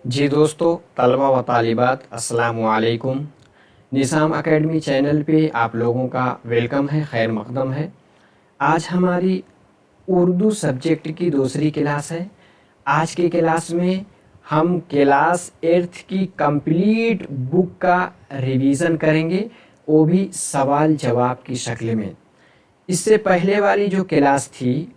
जी दोस्तों, तलबा व तालिबात अस्सलामु अलैकुम। निज़ाम एकेडमी चैनल पे आप लोगों का वेलकम है, खैर मक़दम है। आज हमारी उर्दू सब्जेक्ट की दूसरी क्लास है। आज की क्लास में हम क्लास 8th की कंप्लीट बुक का रिवीज़न करेंगे, वो भी सवाल जवाब की शक्ल में। इससे पहले वाली जो क्लास थी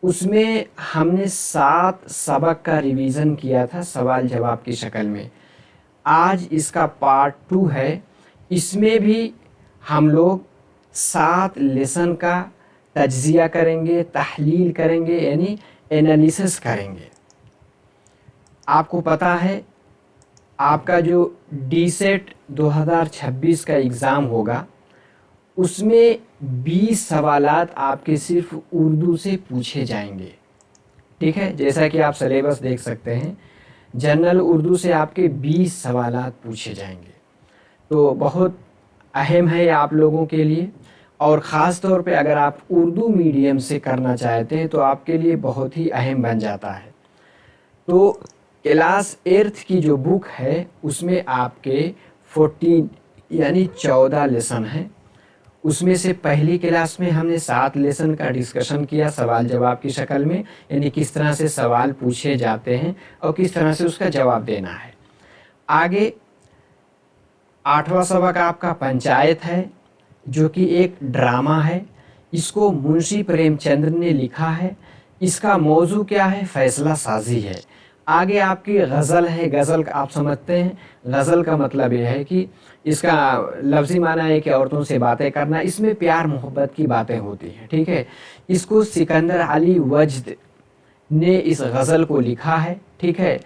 उसमें हमने 7 सबक का रिवीज़न किया था सवाल जवाब की शक्ल में। आज इसका पार्ट 2 है। इसमें भी हम लोग 7 लेसन का तज्ज़िया करेंगे, तहलील करेंगे, यानी एनालिसिस करेंगे। आपको पता है आपका जो डीसेट 2026 का एग्ज़ाम होगा उसमें 20 सवालात आपके सिर्फ उर्दू से पूछे जाएंगे। ठीक है, जैसा कि आप सिलेबस देख सकते हैं, जनरल उर्दू से आपके 20 सवालात पूछे जाएंगे। तो बहुत अहम है आप लोगों के लिए, और ख़ास तौर पे अगर आप उर्दू मीडियम से करना चाहते हैं तो आपके लिए बहुत ही अहम बन जाता है। तो क्लास 8th की जो बुक है उसमें आपके 14 यानी 14 लेसन हैं। उसमें से पहली क्लास में हमने 7 लेसन का डिस्कशन किया सवाल जवाब की शक्ल में, यानी किस तरह से सवाल पूछे जाते हैं और किस तरह से उसका जवाब देना है। आगे 8वां सबक आपका पंचायत है, जो कि एक ड्रामा है। इसको मुंशी प्रेमचंद्र ने लिखा है। इसका मौजू क्या है? फैसला साजी है। आगे आपकी गज़ल है। गज़ल आप समझते हैं, गज़ल का मतलब यह है कि इसका लफ्ज़ी माना है कि औरतों से बातें करना। इसमें प्यार मोहब्बत की बातें होती हैं। ठीक है, इसको सिकंदर अली वजद ने इस गज़ल को लिखा है। ठीक है,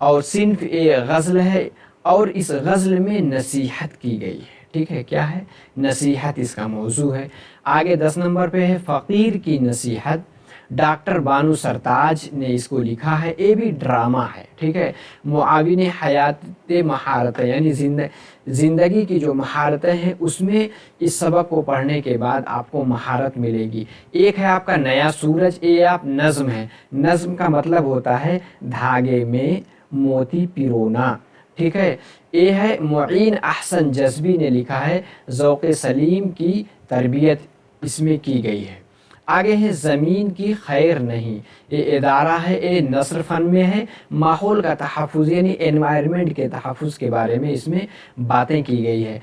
और सिन्फ ए गज़ल है, और इस गज़ल में नसीहत की गई है। ठीक है, क्या है? नसीहत इसका मौजू है। आगे 10 नंबर पे है फ़कीर की नसीहत। डॉक्टर बानू सरताज ने इसको लिखा है। ये भी ड्रामा है। ठीक है, मुआविन हयात महारत, यानी ज़िंदगी की जो महारतें हैं उसमें इस सबक को पढ़ने के बाद आपको महारत मिलेगी। एक है आपका नया सूरज। ये आप नज़्म है। नज़्म का मतलब होता है धागे में मोती पिरोना। ठीक है, ये है मुईन अहसन जज़्बी ने लिखा है। ज़ौक़ सलीम की तरबियत इसमें की गई है। आगे है ज़मीन की खैर नहीं। ये इदारा है, ये नस्र फ़न में है। माहौल का तहफ़्फ़ुज़ यानी एनवायरनमेंट के तहफ़्फ़ुज़ के बारे में इसमें बातें की गई है।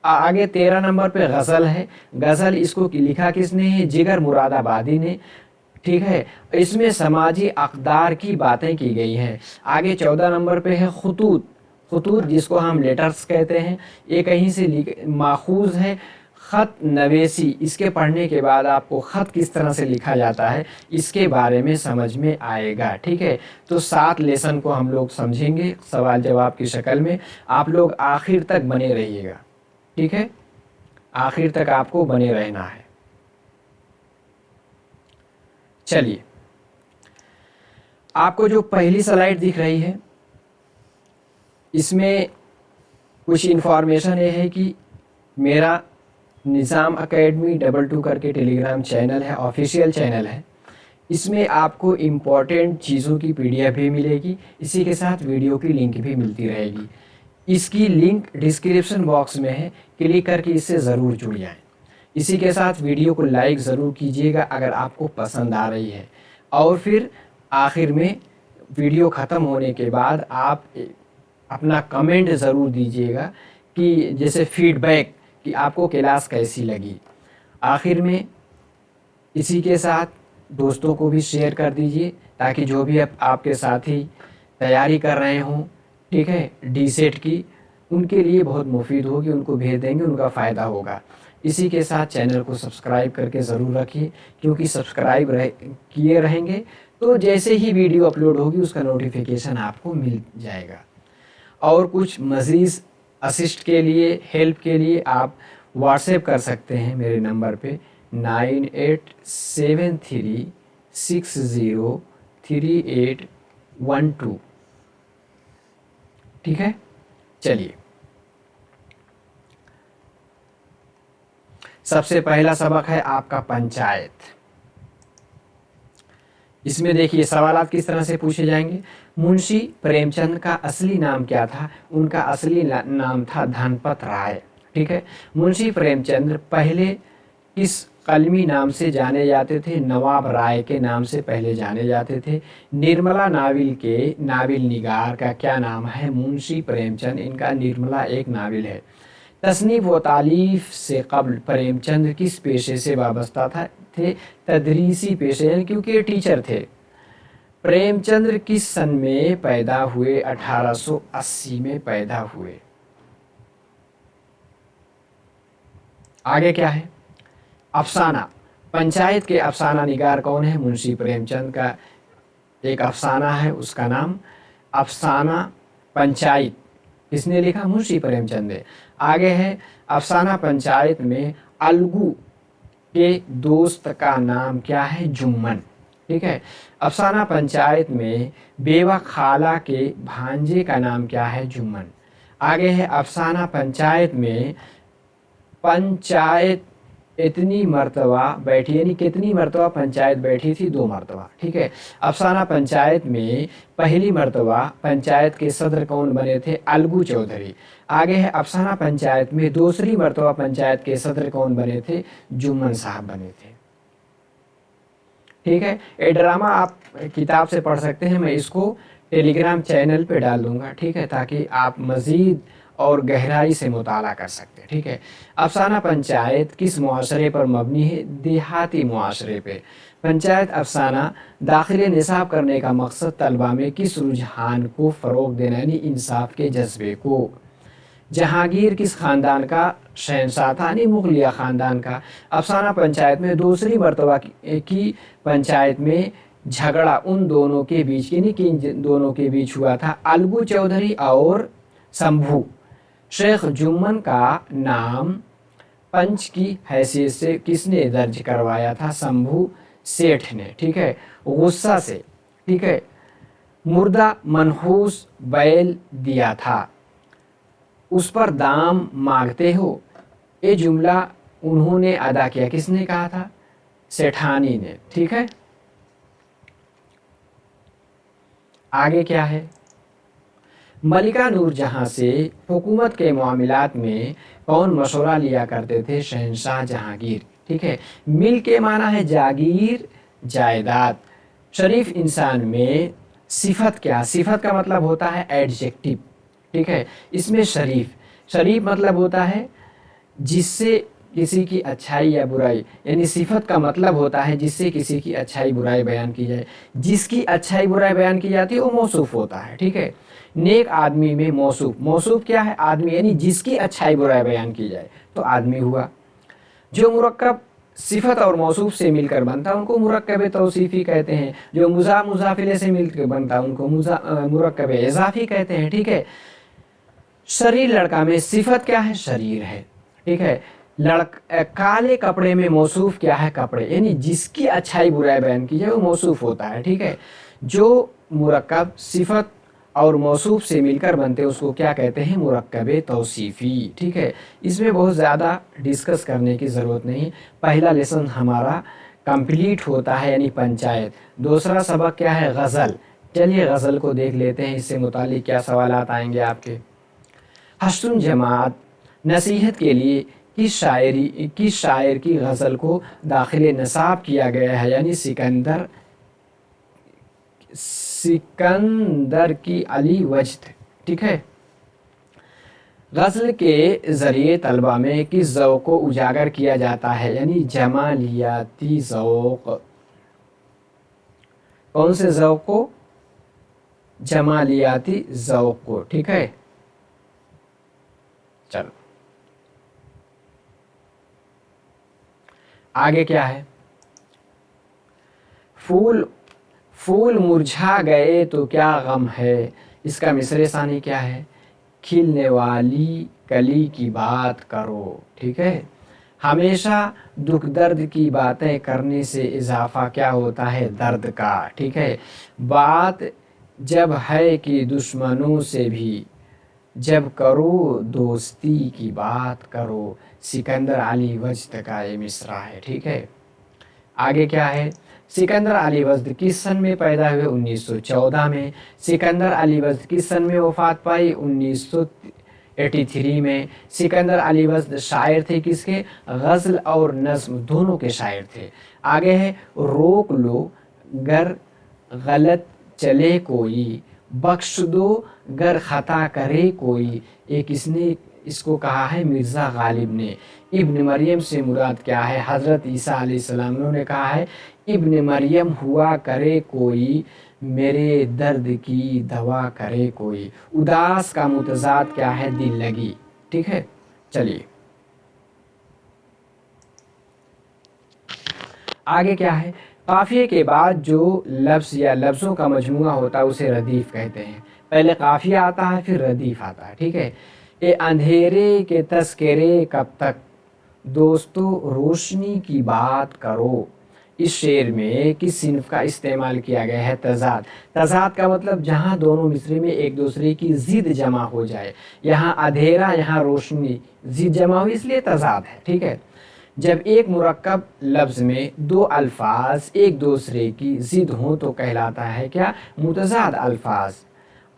आगे 13 नंबर पे गज़ल है। गज़ल इसको लिखा किसने है? जिगर मुरादाबादी ने। ठीक है, इसमें समाजी अक़दार की बातें की गई हैं। आगे 14 नंबर पे है ख़ुतूत। ख़ुतूत जिसको हम लेटर्स कहते हैं, ये कहीं से माखूज़ है। ख़त नवेसी, इसके पढ़ने के बाद आपको ख़त किस तरह से लिखा जाता है इसके बारे में समझ में आएगा। ठीक है, तो 7 लेसन को हम लोग समझेंगे सवाल जवाब की शक्ल में। आप लोग आखिर तक बने रहिएगा। ठीक है, आखिर तक आपको बने रहना है। चलिए, आपको जो पहली स्लाइड दिख रही है इसमें कुछ इन्फॉर्मेशन ये है कि मेरा निज़ाम एकेडमी 22 करके टेलीग्राम चैनल है, ऑफिशियल चैनल है। इसमें आपको इम्पॉर्टेंट चीज़ों की PDF भी मिलेगी, इसी के साथ वीडियो की लिंक भी मिलती रहेगी। इसकी लिंक डिस्क्रिप्शन बॉक्स में है, क्लिक करके इससे ज़रूर जुड़ जाएं। इसी के साथ वीडियो को लाइक ज़रूर कीजिएगा अगर आपको पसंद आ रही है, और फिर आखिर में वीडियो ख़त्म होने के बाद आप अपना कमेंट ज़रूर दीजिएगा कि जैसे फीडबैक कि आपको क्लास कैसी लगी। आखिर में इसी के साथ दोस्तों को भी शेयर कर दीजिए ताकि जो भी आपके साथी तैयारी कर रहे हों, ठीक है, डीसेट की, उनके लिए बहुत मुफीद होगी। उनको भेज देंगे, उनका फ़ायदा होगा। इसी के साथ चैनल को सब्सक्राइब करके ज़रूर रखिए, क्योंकि सब्सक्राइब किए रहेंगे तो जैसे ही वीडियो अपलोड होगी उसका नोटिफिकेशन आपको मिल जाएगा। और कुछ मज़ीद असिस्ट के लिए, हेल्प के लिए आप व्हाट्सएप कर सकते हैं मेरे नंबर पे 9873603812। ठीक है, चलिए सबसे पहला सबक है आपका पंचायत। इसमें देखिए सवालात किस तरह से पूछे जाएंगे। मुंशी प्रेमचंद का असली नाम क्या था? उनका असली नाम था धनपत राय। ठीक है। मुंशी प्रेमचंद पहले किस कलमी नाम से जाने जाते थे? नवाब राय के नाम से पहले जाने जाते थे। निर्मला नाविल के नाविल निगार का क्या नाम है? मुंशी प्रेमचंद, इनका निर्मला एक नाविल है। तसनीफ व तालीफ से कब्ल प्रेमचंद किस पेशे से वाबस्ता थे? तदरीसी पेशे, यानी क्योंकि ये टीचर थे। प्रेमचंद किस सन में पैदा हुए? 1880 में पैदा हुए। आगे क्या है? अफसाना, पंचायत के अफसाना निगार कौन है? मुंशी प्रेमचंद का एक अफसाना है, उसका नाम अफसाना पंचायत। किसने लिखा? मुंशी प्रेमचंद ने। आगे है अफसाना पंचायत में अलगू के दोस्त का नाम क्या है? जुम्मन। ठीक है। अफसाना पंचायत में बेवा खाला के भांजे का नाम क्या है? जुम्मन। आगे है अफसाना पंचायत में पंचायत इतनी मर्तबा बैठी, यानी कितनी मर्तबा पंचायत बैठी थी? 2 मर्तबा। ठीक है। अफसाना पंचायत में पहली मर्तबा पंचायत के सदर कौन बने थे? अलगू चौधरी। आगे है अफसाना पंचायत में दूसरी मर्तबा पंचायत के सदर कौन बने थे? जुम्मन साहब बने थे। ठीक है। ये ड्रामा आप किताब से पढ़ सकते हैं, मैं इसको टेलीग्राम चैनल पे डाल दूंगा। ठीक है, ताकि आप मज़ीद और गहराई से मुताला कर सकते हैं। ठीक है। अफसाना पंचायत किस मुआशरे पर मबनी है? देहाती मुआशरे पे। पंचायत अफसाना दाखिले निसाब करने का मकसद तलबा में किस रुझान को फ़रोग़ देना, यानी इंसाफ के जज्बे को। जहांगीर किस ख़ानदान का शहंशाह था? यानी मुग़लिया ख़ानदान का। अफसाना पंचायत में दूसरी मरतबा की पंचायत में झगड़ा उन दोनों के बीच, यानी किन दोनों के बीच हुआ था? अलगू चौधरी और शंभू। शेख जुम्मन का नाम पंच की हैसियत से किसने दर्ज करवाया था? शंभू सेठ ने। ठीक है। गुस्सा से, ठीक है, मुर्दा मनहूस बैल दिया था, उस पर दाम मांगते हो। ये जुमला उन्होंने अदा किया, किसने कहा था? सेठानी ने। ठीक है। आगे क्या है? मलिका नूरजहां से हुकूमत के मामलात में कौन मशवरा लिया करते थे? शहंशाह जहांगीर। ठीक है। मिल के माना है जागीर, जायदाद। शरीफ इंसान में सिफत क्या? सिफत का मतलब होता है एडजेक्टिव। ठीक है। इसमें शरीफ, शरीफ मतलब होता है जिससे किसी की अच्छाई या बुराई, यानी सिफत का मतलब होता है जिससे किसी की अच्छाई बुराई बयान की जाए। जिसकी अच्छाई बुराई बयान की जाती है वो मौसूफ होता है। ठीक है। नेक आदमी में मौसूफ, मौसूफ क्या है? आदमी, यानी जिसकी अच्छाई बुराई बयान की जाए तो आदमी हुआ। जो मुरक्कब सिफत और मौसूफ से मिलकर बनता है उनको मुरक्कब तौसीफ़ी कहते हैं। जो मुजाफिले से मिलकर बनता है उनको मुरक्कब इज़ाफ़ी कहते हैं। ठीक है। शरीर लड़का में सिफत क्या है? शरीर है। ठीक है। काले कपड़े में मौसूफ क्या है? कपड़े, यानी जिसकी अच्छाई बुराई बयान की जाए वो मौसूफ होता है। ठीक है। जो मुरक्कब सिफत और मौसूफ से मिलकर बनते हैं उसको क्या कहते हैं? मुरक्कब तौसीफ़ी। ठीक है। इसमें बहुत ज़्यादा डिस्कस करने की ज़रूरत नहीं। पहला लेसन हमारा कंप्लीट होता है, यानी पंचायत। दूसरा सबक क्या है? गज़ल। चलिए गज़ल को देख लेते हैं, इससे मुतालिक क्या सवालात आएंगे आपके। हसन जमात नसीहत के लिए किस शायर की गज़ल को दाखिले निसाब किया गया है? यानी सिकंदर की अली वजद। ठीक है। गज़ल के ज़रिए तलबा में किस ज़ौक़ को उजागर किया जाता है? यानी जमालियाती ज़ौक़। कौन से ज़ौक़ को? जमालियाती ज़ौक़ को। ठीक है। चलो आगे क्या है? फूल मुरझा गए तो क्या गम है, इसका मिसरे सानी क्या है? खिलने वाली कली की बात करो। ठीक है। हमेशा दुख दर्द की बातें करने से इजाफा क्या होता है? दर्द का। ठीक है। बात जब है कि दुश्मनों से भी जब करो दोस्ती की बात करो। सिकंदर अली वजद का ये मिसरा है। ठीक है। आगे क्या है? सिकंदर अली वज़द किस सन में पैदा हुए? 1914 में। सिकंदर अली वज़द किस सन में वफ़ात पाई? 1983 में। सिकंदर अली वज़द शायर थे किसके? गज़ल और नज़्म दोनों के शायर थे। आगे है रोक लो गर गलत चले कोई, बख्श दो गर खता करे कोई। एक इसने इसको कहा है मिर्ज़ा गालिब ने। इब्न मरियम से मुराद क्या है? हज़रत ईसा अलैहिस्सलाम। उन्होंने कहा है इब्न मरियम हुआ करे कोई, मेरे दर्द की दवा करे कोई। उदास का मुतज़ाद क्या है? दिल लगी। ठीक है, चलिए आगे क्या है? काफ़िए के बाद जो लफ्ज़ या लफ्ज़ों का मजमुआ होता है उसे रदीफ़ कहते हैं। पहले काफ़िया आता है फिर रदीफ़ आता है। ठीक है। ए अंधेरे के तस्करे कब तक, दोस्तों रोशनी की बात करो। इस शेर में किस सिन्फ का इस्तेमाल किया गया है? तज़ाद। तज़ाद का मतलब जहाँ दोनों मिसरे में एक दूसरे की ज़िद जमा हो जाए। यहाँ अंधेरा यहाँ रोशनी, ज़िद जमा हुई इसलिए तज़ाद है। ठीक है। जब एक मुरक्कब लफ्ज़ में दो अल्फाज एक दूसरे की ज़िद हों तो कहलाता है क्या? मुतज़ाद अल्फाज।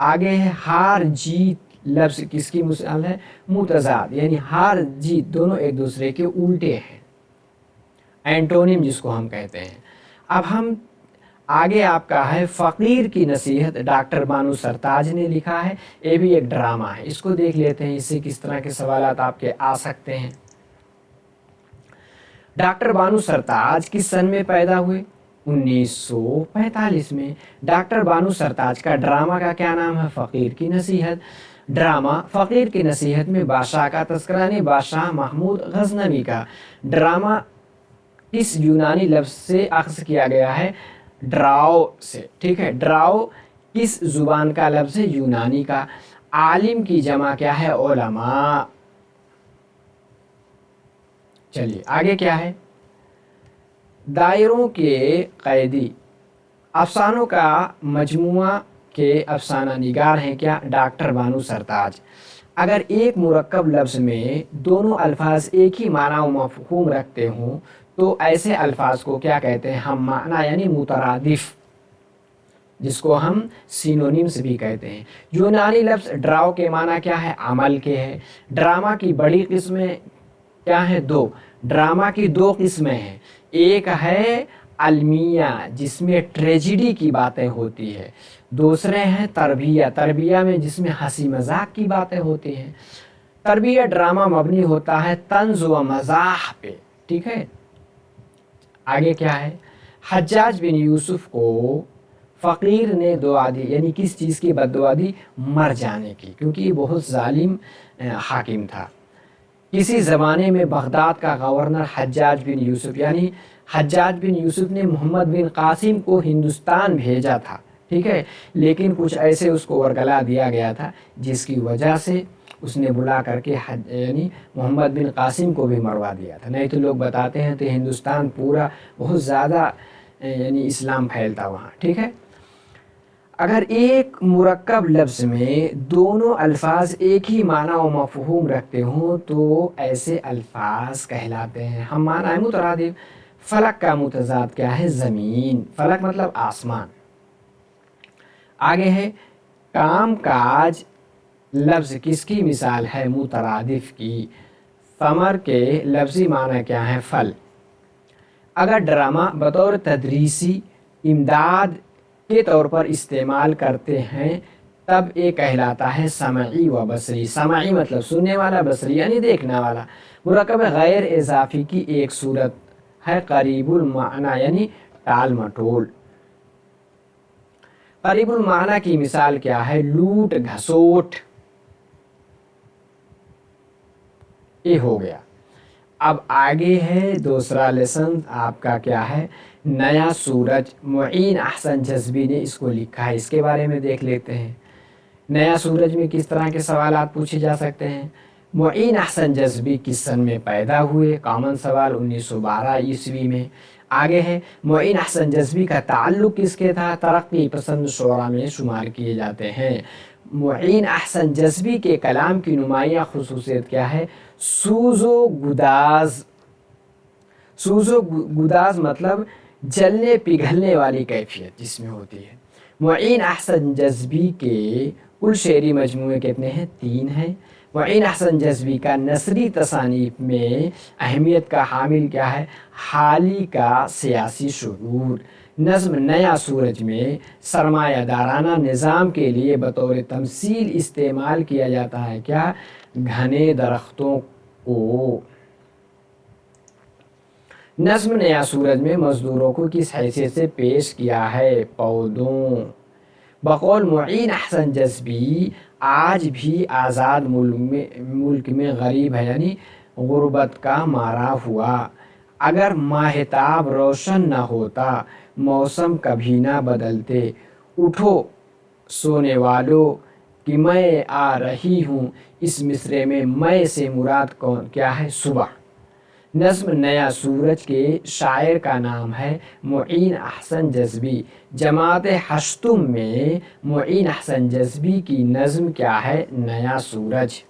आगे है हार जीत लफ्ज़ किसकी मिसाल है? मुतज़ाद, यानी हार जीत दोनों एक दूसरे के उल्टे हैं, एंटोनिम जिसको हम कहते हैं। अब हम आगे आपका है फ़कीर की नसीहत, डॉक्टर बानू सरताज ने लिखा है। ये भी एक ड्रामा है, इसको देख लेते हैं, इससे किस तरह के सवालात आपके आ सकते हैं। डॉक्टर बानू सरताज किस सन में पैदा हुए? 1945 में। डॉक्टर बानू सरताज का ड्रामा का क्या नाम है? फ़कीर की नसीहत। ड्रामा फ़कीर की नसीहत में बादशाह का तस्करा नहीं, बादशाह महमूद गज़नवी का। ड्रामा इस यूनानी लफ्ज़ से अख्ज़ किया गया है? ड्राओ से। ठीक है। ड्राओ किस ज़ुबान का लफ्ज़ है? यूनानी का। आलिम की जमा क्या है? उलमा। चलिए आगे क्या है? दायरों के कैदी अफसानों का मजमुआ के अफसाना निगार हैं क्या? डॉक्टर बानू सरताज। अगर एक मुरक्कब लफ्ज़ में दोनों अल्फाज एक ही माना व मफ़हूम रखते हों तो ऐसे अल्फाज को क्या कहते हैं? हम माना यानी मुतरादिफ, जिसको हम सिनोनिम्स भी कहते हैं। यूनानी लफ्ज़ ड्राओ के माना क्या है? अमल के है। ड्रामा की बड़ी किस्में क्या है? दो। ड्रामा की दो किस्में हैं, एक है अलमिया जिसमें ट्रेजिडी की बातें होती है, दूसरे हैं तरबिया, तरबिया में जिसमें हंसी मजाक की बातें होती हैं। तरबिया ड्रामा मबनी होता है तंज व मजाह पे। ठीक है। आगे क्या है? हज्जाज बिन यूसुफ को फ़कीर ने दुआ दी, यानी किस चीज़ की बद्दुआ दी? मर जाने की, क्योंकि ये बहुत जालिम हाकिम था। किसी ज़माने में बगदाद का गवर्नर हज्जाज बिन यूसुफ, यानी हज्जाज बिन यूसुफ ने मोहम्मद बिन कासिम को हिंदुस्तान भेजा था। ठीक है। लेकिन कुछ ऐसे उसको वरगला दिया गया था जिसकी वजह से उसने बुला करके यानी मोहम्मद बिन कासिम को भी मरवा दिया था। नहीं तो लोग बताते हैं तो हिंदुस्तान पूरा बहुत ज़्यादा यानी इस्लाम फैलता वहाँ। ठीक है। अगर एक मुरक्कब लफ्ज़ में दोनों अल्फाज एक ही माना व मफ़हूम रखते हों तो ऐसे अल्फाज कहलाते हैं हम माना है मुतरादिफ। फ़लक का मुतज़ाद क्या है? ज़मीन। फ़लक मतलब आसमान। आगे है काम काज लफ्ज़ किसकी मिसाल है? मुतरादिफ की। समर के लफ्ज़ी माना क्या है? फल। अगर ड्रामा बतौर तदरीसी इमदाद के तौर पर इस्तेमाल करते हैं तब ये कहलाता है समई व बसरी। समई मतलब सुनने वाला, बसरी यानी देखने वाला। मुरक्कब गैर इजाफ़ी की एक सूरत है करीबुल माना यानी टाल मटोल। करीबुल माना की मिसाल क्या है? लूट घसोट। ये हो गया। अब आगे है दूसरा लेसन आपका क्या है? नया सूरज। मुईन अहसन जज़्बी ने इसको लिखा है, इसके बारे में देख लेते हैं। नया सूरज में किस तरह के सवालात पूछे जा सकते हैं? मुईन अहसन जज़्बी किस सन में पैदा हुए? कॉमन सवाल 1912 ईस्वी में। आगे है मुईन अहसन जज़्बी का ताल्लुक़ किसके था? तरक्की पसंद शुरा में शुमार किए जाते हैं। मुईन अहसन जज़्बी के कलाम की नुमाया खुसूसियत क्या है? सूज़ो गुदाज। सूज़ो गुदाज मतलब जलने पिघलने वाली कैफियत जिसमें होती है। मुईन अहसन जज़्बी के कुल शेरी मजमूए कितने हैं? 3 हैं। मुईन अहसन जज़्बी का नसरी तसानीफ में अहमियत का हामिल क्या है? हाली का सियासी शुऊर। नज़्म नया सूरज में सरमायादाराना निज़ाम के लिए बतौर तमसील इस्तेमाल किया जाता है क्या? घने दरख्तों को। नज़्म नया सूरज में मज़दूरों को किस हैसियत से पेश किया है? पौधों। बकौल मुईन अहसन जज़्बी आज भी आज़ाद मुल्क में गरीब है, यानी गुर्बत का मारा हुआ। अगर माहताब रोशन न होता, मौसम कभी ना बदलते। उठो सोने वालों कि मैं आ रही हूँ। इस मिसरे में मैं से मुराद कौन क्या है? सुबह। नज़्म नया सूरज के शायर का नाम है मुईन अहसन जज़्बी। जमात हश्तुम में मुईन अहसन जज़्बी की नज़्म क्या है? नया सूरज।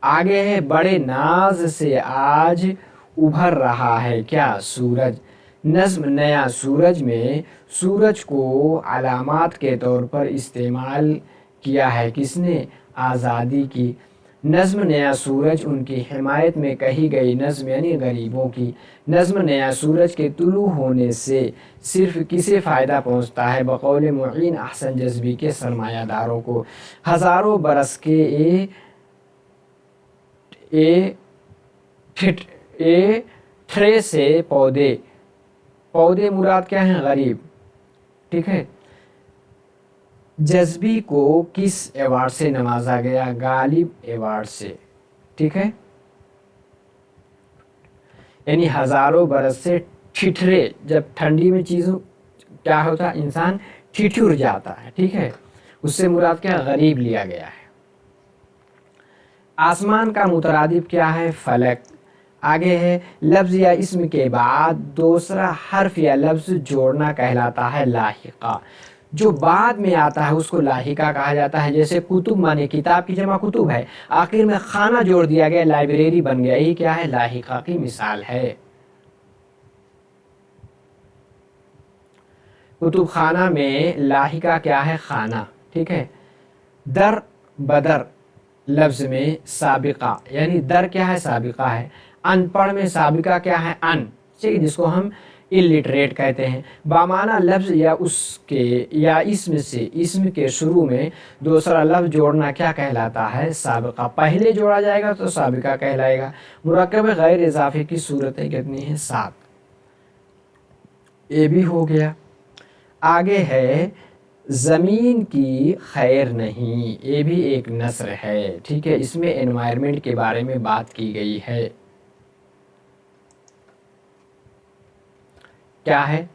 आगे है बड़े नाज से आज उभर रहा है क्या? सूरज। नज़्म नया सूरज में सूरज को अलामात के तौर पर इस्तेमाल किया है किसने? आज़ादी की। नज़्म नया सूरज उनकी हिमायत में कही गई नज़्म यानी गरीबों की। नज़्म नया सूरज के तुलू होने से सिर्फ किसे फ़ायदा पहुँचता है? बकौल मुईन अहसन जज़्बी के सरमायादारों को। हज़ारों बरस के ठरे से पौधे। पौधे मुराद क्या हैं? गरीब। ठीक है। जज़्बी को किस एवार्ड से नवाजा गया? गालिब एवार्ड से। ठीक है। यानी हज़ारों बरस से ठिठरे, जब ठंडी में चीज़ों क्या होता है? इंसान ठिठुर जाता है। ठीक है। उससे मुराद क्या? गरीब लिया गया है। आसमान का मुतरादिफ क्या है? फलक। आगे है लफ्ज़ या इस्म के बाद दूसरा हर्फ या लफ्ज़ जोड़ना कहलाता है लाहिका। जो बाद में आता है उसको लाहिका कहा जाता है। जैसे कुतुब माने किताब की जमा कुतुब है, आखिर में खाना जोड़ दिया गया, लाइब्रेरी बन गया, ये क्या है? लाहिका की मिसाल है। कुतुब खाना में लाहिका क्या है? खाना। ठीक है। दर बदर लफ्ज़ में साबिका, यानी दर क्या है? साबिका है। अनपढ़ में साबिका क्या है? अन, ठीक है, जिसको हम इलिटरेट कहते हैं। बामाना लफ्ज़ या उसके या इसम से इसम के शुरू में दूसरा लफ्ज़ जोड़ना क्या कहलाता है? साबिका। पहले जोड़ा जाएगा तो साबिका कहलाएगा। मुरक्कब गैर इजाफे की सूरतें कितनी हैं? 7। ये भी हो गया। आगे है ज़मीन की खैर नहीं, ये भी एक नस्र है। ठीक है। इसमें एनवायरनमेंट के बारे में बात की गई है। क्या है?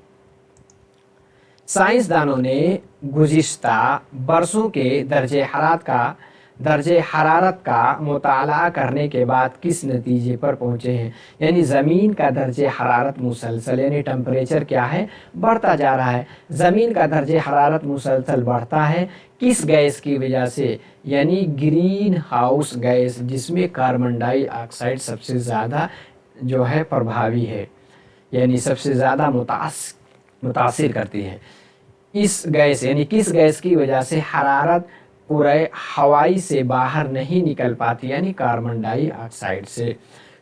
साइंसदानों ने गुज़िश्ता बरसों के दर्जे हरारत का मुताला करने के बाद किस नतीजे पर पहुँचे हैं? यानी ज़मीन का दर्जे हरारत मुसलसल, यानी टेम्परेचर क्या है? बढ़ता जा रहा है। ज़मीन का दर्जे हरारत मुसलसल बढ़ता है किस गैस की वजह से? यानी ग्रीन हाउस गैस, जिसमें कार्बन डाइऑक्साइड सबसे ज़्यादा जो है प्रभावी है, यानी सबसे ज़्यादा मुतासिर करती है। इस गैस यानी किस गैस की वजह से हरारत पूरे हवाई से बाहर नहीं निकल पाती? यानी कार्बन डाइऑक्साइड से।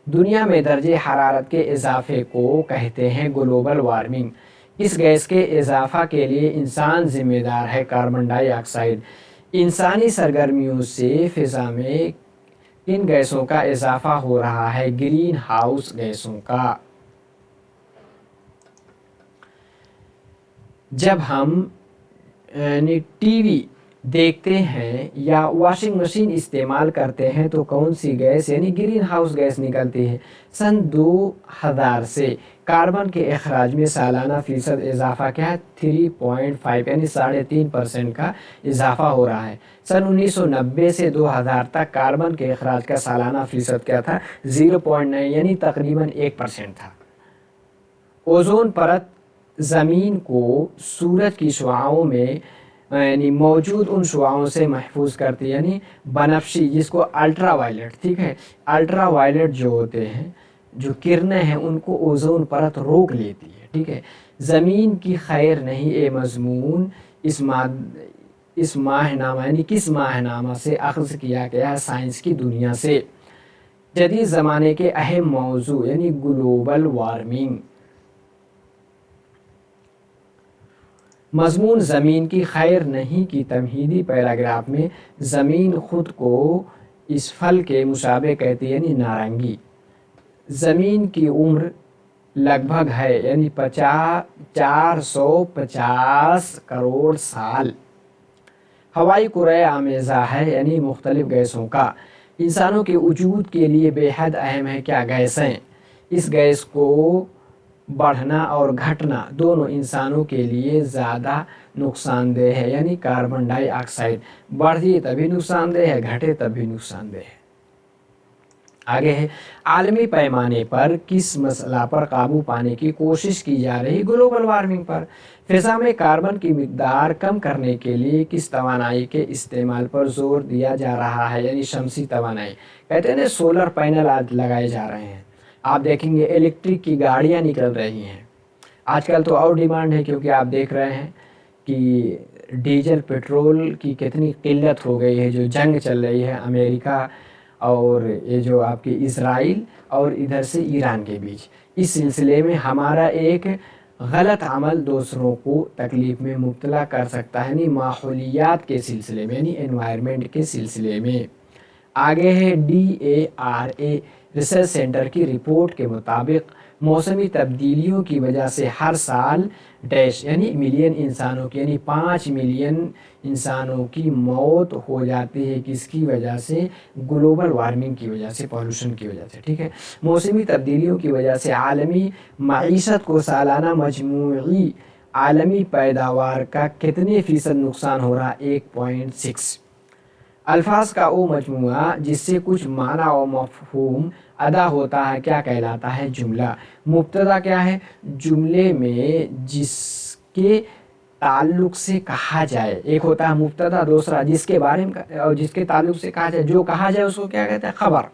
दुनिया में दर्जे हरारत के इजाफे को कहते हैं ग्लोबल वार्मिंग। इस गैस के इजाफा के लिए इंसान जिम्मेदार है, कार्बन डाइऑक्साइड। इंसानी सरगर्मियों से फ़िज़ा में किन गैसों का इजाफा हो रहा है? ग्रीन हाउस गैसों का। जब हम यानी टीवी देखते हैं या वॉशिंग मशीन इस्तेमाल करते हैं तो कौन सी गैस यानी ग्रीन हाउस गैस निकलती है? सन 2000 से कार्बन के अखराज में सालाना फ़ीसद इजाफा क्या है? 3.5 यानी 3.5% का इजाफा हो रहा है। सन 1990 से 2000 तक कार्बन के अखराज का सालाना फ़ीसद क्या था? 0.9 यानी तकरीबन 1% था। ओजोन परत ज़मीन को सूरज की शुआओं में यानी मौजूद उन शुआओं से महफूज करती है, यानी बनफशी जिसको अल्ट्रा वायलेट, ठीक है, अल्ट्रा वायलेट जो होते हैं जो किरणें हैं उनको ओजोन परत रोक लेती है, ठीक है। ज़मीन की खैर नहीं ए मजमून इस माहनामा यानी किस माहनामा से अख्ज़ किया गया है साइंस की दुनिया से। जदीद ज़माने के अहम मौजू यानी ग्लोबल वार्मिंग। मजमून ज़मीन की खैर नहीं की तमहीदी पैराग्राफ में ज़मीन ख़ुद को इस फल के मुशाबे कहती है यानी नारंगी। ज़मीन की उम्र लगभग है यानी 450 करोड़ साल। हवाई कुरे आमेज़ा है यानी मुख्तलिफ गैसों का इंसानों के वजूद के लिए बेहद अहम है क्या गैसें। इस गैस को बढ़ना और घटना दोनों इंसानों के लिए ज़्यादा नुकसानदेह है यानी कार्बन डाइऑक्साइड बढ़े तभी नुकसानदेह है, घटे तभी नुकसानदेह है। आगे है आलमी पैमाने पर किस मसला पर काबू पाने की कोशिश की जा रही, ग्लोबल वार्मिंग पर। फ़िज़ा में कार्बन की मिकदार कम करने के लिए किस तवानाई के इस्तेमाल पर ज़ोर दिया जा रहा है यानी शमसी तवानाई। कहते हैं ना सोलर पैनल आज लगाए जा रहे हैं। आप देखेंगे इलेक्ट्रिक की गाड़ियाँ निकल रही हैं आजकल तो और डिमांड है, क्योंकि आप देख रहे हैं कि डीजल पेट्रोल की कितनी किल्लत हो गई है। जो जंग चल रही है अमेरिका और ये जो आपकी इज़राइल और इधर से ईरान के बीच, इस सिलसिले में हमारा एक गलत अमल दूसरों को तकलीफ़ में मुब्तला कर सकता है यानी माहौलियात के सिलसिले में यानी एनवायरनमेंट के सिलसिले में। आगे है DARA रिसर्च सेंटर की रिपोर्ट के मुताबिक मौसमी तब्दीलियों की वजह से हर साल डैश यानी मिलियन इंसानों की यानी 5 मिलियन इंसानों की मौत हो जाती है। किसकी वजह से? ग्लोबल वार्मिंग की वजह से, पॉल्यूशन की वजह से, ठीक है। मौसमी तब्दीलियों की वजह से आलमी मईशत को सालाना मजमूई आलमी पैदावार का कितने फ़ीसद नुकसान हो रहा? 1.6। अल्फाज का वो मजमुआ जिससे कुछ माना और मफहूम अदा होता है क्या कहलाता है? जुमला। मुब्तदा क्या है? जुमले में जिसके ताल्लुक़ से कहा जाए। एक होता है मुब्तदा, दूसरा जिसके बारे में और जिसके ताल्लुक़ से कहा जाए। जो कहा जाए उसको क्या कहते हैं? खबर,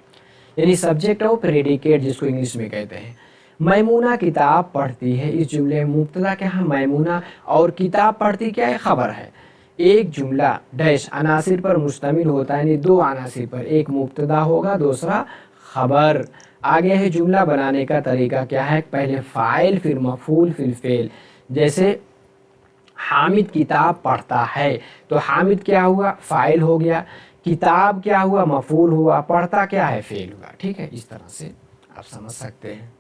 यानी सब्जेक्ट और प्रेडिकेट जिसको इंग्लिश में कहते हैं। मैमूना किताब पढ़ती है, इस जुमले में मुब्तदा क्या है? मैमूना, और किताब पढ़ती क्या है? खबर है। एक जुमला डैश अनासिर पर मुश्तमिल होता है यानी 2 अनासिर पर, एक मुब्तदा होगा दूसरा खबर। आगे है जुमला बनाने का तरीका क्या है? पहले फ़ाइल फिर मफ़ूल फिर फ़ेल। जैसे हामिद किताब पढ़ता है तो हामिद क्या हुआ? फ़ाइल हो गया। किताब क्या हुआ? मफ़ूल हुआ। पढ़ता क्या है? फ़ेल हुआ, ठीक है। इस तरह से आप समझ सकते हैं।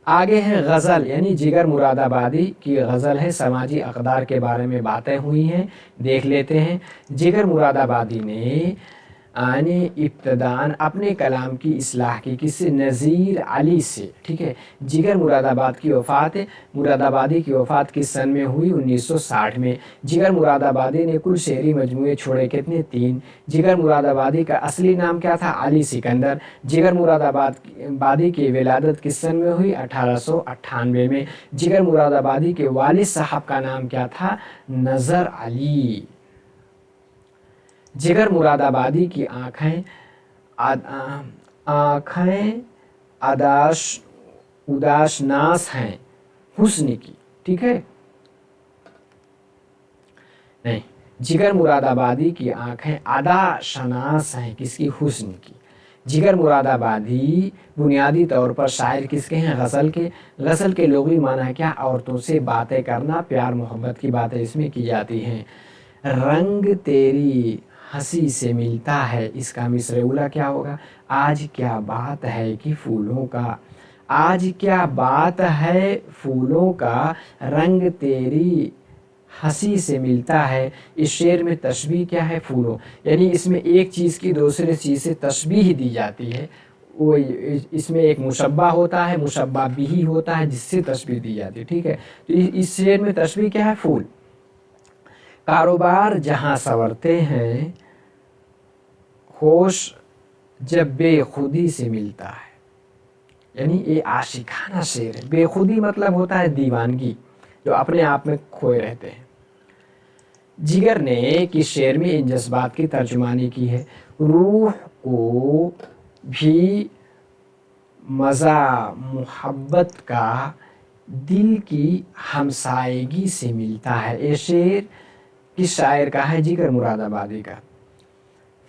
आगे है गज़ल यानी जिगर मुरादाबादी की गज़ल है, समाजी अक़दार के बारे में बातें हुई हैं, देख लेते हैं। जिगर मुरादाबादी ने आने इब्तदान अपने कलाम की इस्लाह की किसी नज़ीर अली से, ठीक है। जिगर मुरादाबादी की वफ़ात किस सन में हुई? 1960 में। जिगर मुरादाबादी ने कुल शेरी मजमूए छोड़े कितने? 3। जिगर मुरादाबादी का असली नाम क्या था? अली सिकंदर। जिगर मुरादाबादी की विलादत किस सन में हुई? 1898 में। जिगर मुरादाबादी के वालिद साहब का नाम क्या था? नज़र अली। जिगर मुरादाबादी की आँखें उदासनास हैं हुस्न की, ठीक है। नहीं, जिगर मुरादाबादी की आँखें अदाशनास हैं किसकी? हुस्न की। जिगर मुरादाबादी बुनियादी तौर पर शायर किसके हैं? गज़ल के। गज़ल के लुग़वी माना क्या? औरतों से बातें करना, प्यार मोहब्बत की बातें इसमें की जाती हैं। रंग तेरी हंसी से मिलता है, इसका मिसरउला क्या होगा? आज क्या बात है कि फूलों का, आज क्या बात है फूलों का, रंग तेरी हंसी से मिलता है। इस शेर में तशबीह क्या है? फूलों, यानी इसमें एक चीज़ की दूसरे चीज़ से तशबीह दी जाती है। वो इसमें एक मुशब्बा होता है, मुशब्बा बिही होता है जिससे तशबीह दी जाती है, ठीक है। तो इस शेर में तशबीह क्या है? फूल। कारोबार जहाँ संवरते हैं होश जब बेखुदी से मिलता है, यानी ये आशिकाना शेर है। बेखुदी मतलब होता है दीवानगी, जो अपने आप में खोए रहते हैं। जिगर ने किस शेर में इन जज्बात की तर्जुमानी की है? रूह को भी मज़ा मोहब्बत का दिल की हमसायगी से मिलता है। ये शेर किस शायर का है? जिगर मुरादाबादी का।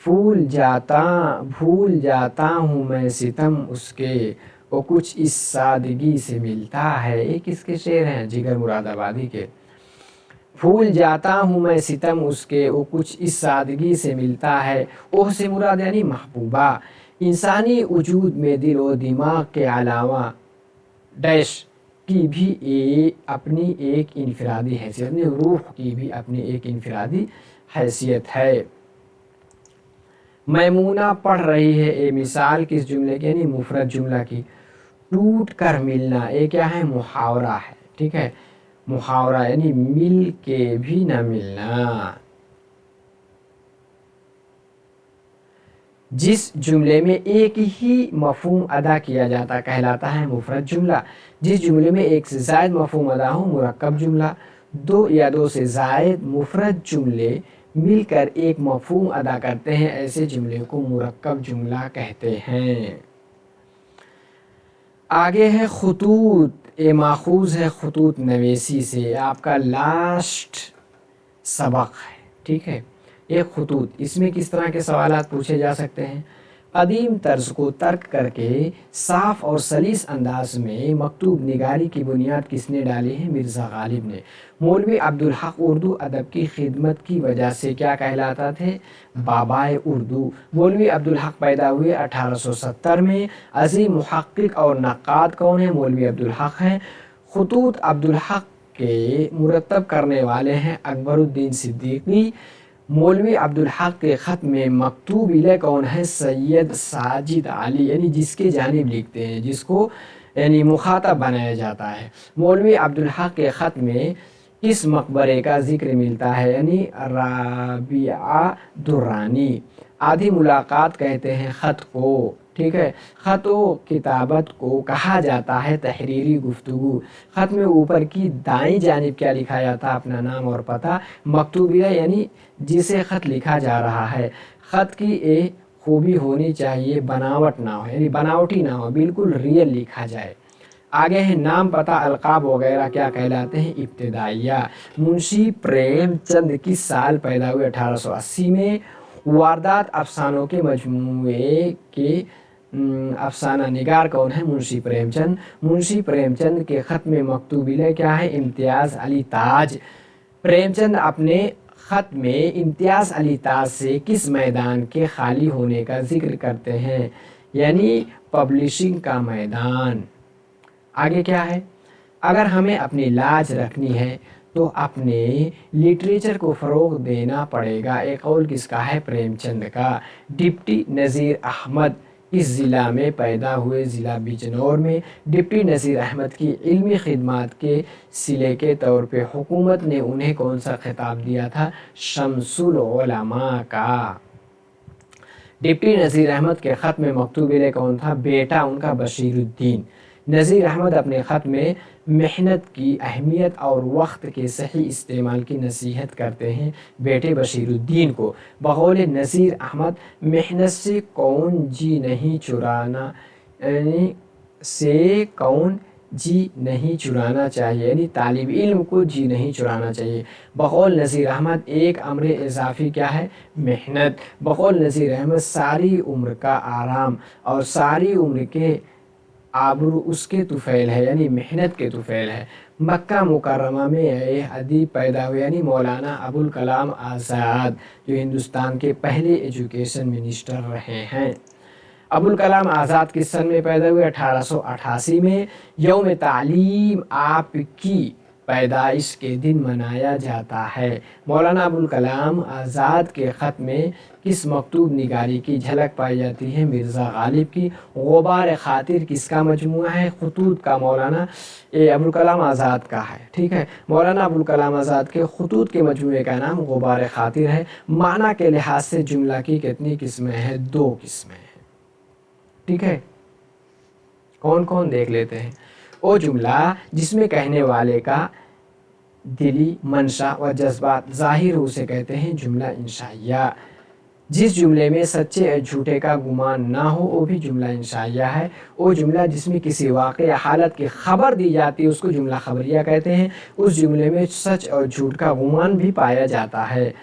भूल जाता हूँ मैं सितम उसके, वो कुछ इस सादगी से मिलता है। ये किसके शेर हैं? जिगर मुरादाबादी के। भूल जाता हूँ मैं सितम उसके, वो कुछ इस सादगी से मिलता है। ओह से मुराद यानी महबूबा। इंसानी वजूद में दिल व दिमाग के अलावा डैश की भी अपनी एक इनफरादी हैसियत, रूह की भी अपनी एक इनफरादी हैसियत है। मैमूना पढ़ रही है ये मिसाल किस जुमले की? यानी मुफरद जुमला की। टूट कर मिलना, ये क्या है? मुहावरा है। ठीक है, मुहावरा यानी मिल के भी न मिलना। जिस जुमले में एक ही मफहूम अदा किया जाता कहलाता है मुफरद जुमला। जिस जुमले में एक से ज़ायद मफहूम अदा हो मुरक्कब जुमला। दो या दो से ज़ायद मुफरद जुमले मिलकर एक मफहूम अदा करते हैं, ऐसे जुमले को मुरक्कब जुमला कहते हैं। आगे है खुतूत। ये माखूज है खुतूत नवेसी से, आपका लास्ट सबक है। ठीक है, ये खुतूत, इसमें किस तरह के सवालात पूछे जा सकते हैं? कदीम तर्ज को तर्क करके साफ और सलीस अंदाज में मकतूब निगारी की बुनियाद किसने डाली है? मिर्ज़ा गालिब ने। मौलवी अब्दुल हक उर्दू अदब की खिदमत की वजह से क्या कहलाता थे? बाबाए उर्दू। मौलवी अब्दुल हक पैदा हुए 1870 में। अजीम मुहक्किक और नक्काद कौन है? मौलवी अब्दुल हक हैं। खुतूत अब्दुल हक के मुरतब करने वाले हैं अकबरुद्दीन सिद्दीकी। मौलवी अब्दुल हक के ख़त में मकतूब इले कौन है? सैयद साजिद अली, यानी जिसके जानिब लिखते हैं, जिसको यानी मुखातब बनाया जाता है। मौलवी अब्दुल हक के ख़त में किस मकबरे का जिक्र मिलता है? यानी राबिया दुर्रानी। आधी मुलाकात कहते हैं ख़त को। ठीक है, ख़त व किताबत को कहा जाता है तहरीरी गुफ्तगू। ख़त में ऊपर की दाईं जानिब क्या लिखा जाता है? अपना नाम और पता। मकतूब इले यानी जिसे ख़त लिखा जा रहा है। ख़त की एक खूबी होनी चाहिए, बनावट ना हो, यानी बनावटी ना हो, बिल्कुल रियल लिखा जाए। आगे है नाम पता अलकाब वगैरह क्या कहलाते हैं? इब्तिदाइया। मुंशी प्रेमचंद किस साल पैदा हुए? 1880 में। वारदात अफसानों के मजमूए के अफसाना निगार कौन है? मुंशी प्रेमचंद। मुंशी प्रेमचंद के ख़त में मकतूब इले क्या है? इम्तियाज़ अली ताज। प्रेमचंद अपने ख़त में इम्तियाज़ अली ताज से किस मैदान के खाली होने का जिक्र करते हैं? यानी पब्लिशिंग का मैदान। आगे क्या है? अगर हमें अपनी लाज रखनी है तो अपने लिटरेचर को फ़रोग़ देना पड़ेगा। एक कौल किसका है? प्रेमचंद का। डिप्टी नज़ीर अहमद किस ज़िला में पैदा हुए? ज़िला बिजनौर में। डिप्टी नज़ीर अहमद की इल्मी खिदमात के सिले के तौर पे हुकूमत ने उन्हें कौन सा खिताब दिया था? शम्सुल उलमा का। डिप्टी नज़ीर अहमद के ख़त में मकतूब इले कौन था? बेटा उनका बशीरुद्दीन। नज़ीर अहमद अपने ख़त में मेहनत की अहमियत और वक्त के सही इस्तेमाल की नसीहत करते हैं बेटे बशीरुद्दीन को। बक़ौल नज़ीर अहमद, मेहनत से कौन जी नहीं चुराना, यानी से कौन जी नहीं चुराना चाहिए, यानी तालिब इल्म को जी नहीं चुराना चाहिए। बक़ौल नज़ीर अहमद एक अम्र इजाफ़ी क्या है? मेहनत। बक़ौल नज़ीर अहमद सारी उम्र का आराम और सारी उम्र के आबरू उसके तुफ़ैल है, यानी मेहनत के तुफ़ैल है। मक्का मुकर्रमा में ये अदीब पैदा हुए, यानी मौलाना अबुल कलाम आज़ाद, जो हिंदुस्तान के पहले एजुकेशन मिनिस्टर रहे हैं। अबुल कलाम आज़ाद किस सन में पैदा हुए? 1888 में। यौम तालीम आपकी पैदाइश के दिन मनाया जाता है। मौलाना अबुल कलाम आज़ाद के ख़त में किस मकतूब निगारी की झलक पाई जाती है? मिर्ज़ा गालिब की। गुबार खातिर किसका मजमुआ है? खुतूत का। मौलाना अबुल कलाम आज़ाद का है। ठीक है, मौलाना अबुल कलाम आज़ाद के खुतूत के मजमुए का नाम गुबार खातिर है। माना के लिहाज से जुमला की कितनी किस्में हैं? 2 किस्में हैं। ठीक है, कौन कौन देख लेते हैं? वो जुमला जिसमें कहने वाले का दिली मंशा व जज्बात ज़ाहिर हो उसे कहते हैं जुमला इंशाइया। जिस जुमले में सच्चे या झूठे का गुमान ना हो वो भी जुमला इंशाइया है। वो जुमला जिसमें किसी वाक़े या हालत की खबर दी जाती है उसको जुमला खबरिया कहते हैं। उस जुमले में सच और झूठ का गुमान भी पाया जाता है।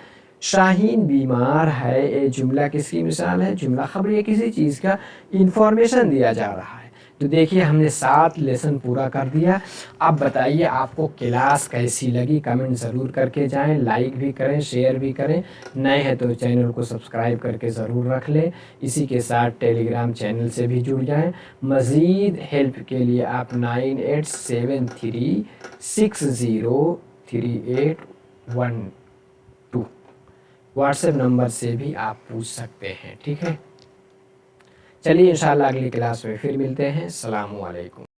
शाहीन बीमार है, ये जुमला किसकी मिसाल है? जुमला खबरिया, किसी चीज़ का इंफॉर्मेशन दिया जा रहा है। तो देखिए हमने 7 लेसन पूरा कर दिया। अब बताइए आपको क्लास कैसी लगी, कमेंट ज़रूर करके जाएं, लाइक भी करें, शेयर भी करें। नए हैं तो चैनल को सब्सक्राइब करके ज़रूर रख लें। इसी के साथ टेलीग्राम चैनल से भी जुड़ जाएं। मज़ीद हेल्प के लिए आप 9873603812 व्हाट्सएप नंबर से भी आप पूछ सकते हैं, ठीक है। चलिए इंशाल्लाह अगली क्लास में फिर मिलते हैं। अस्सलामु अलैकुम।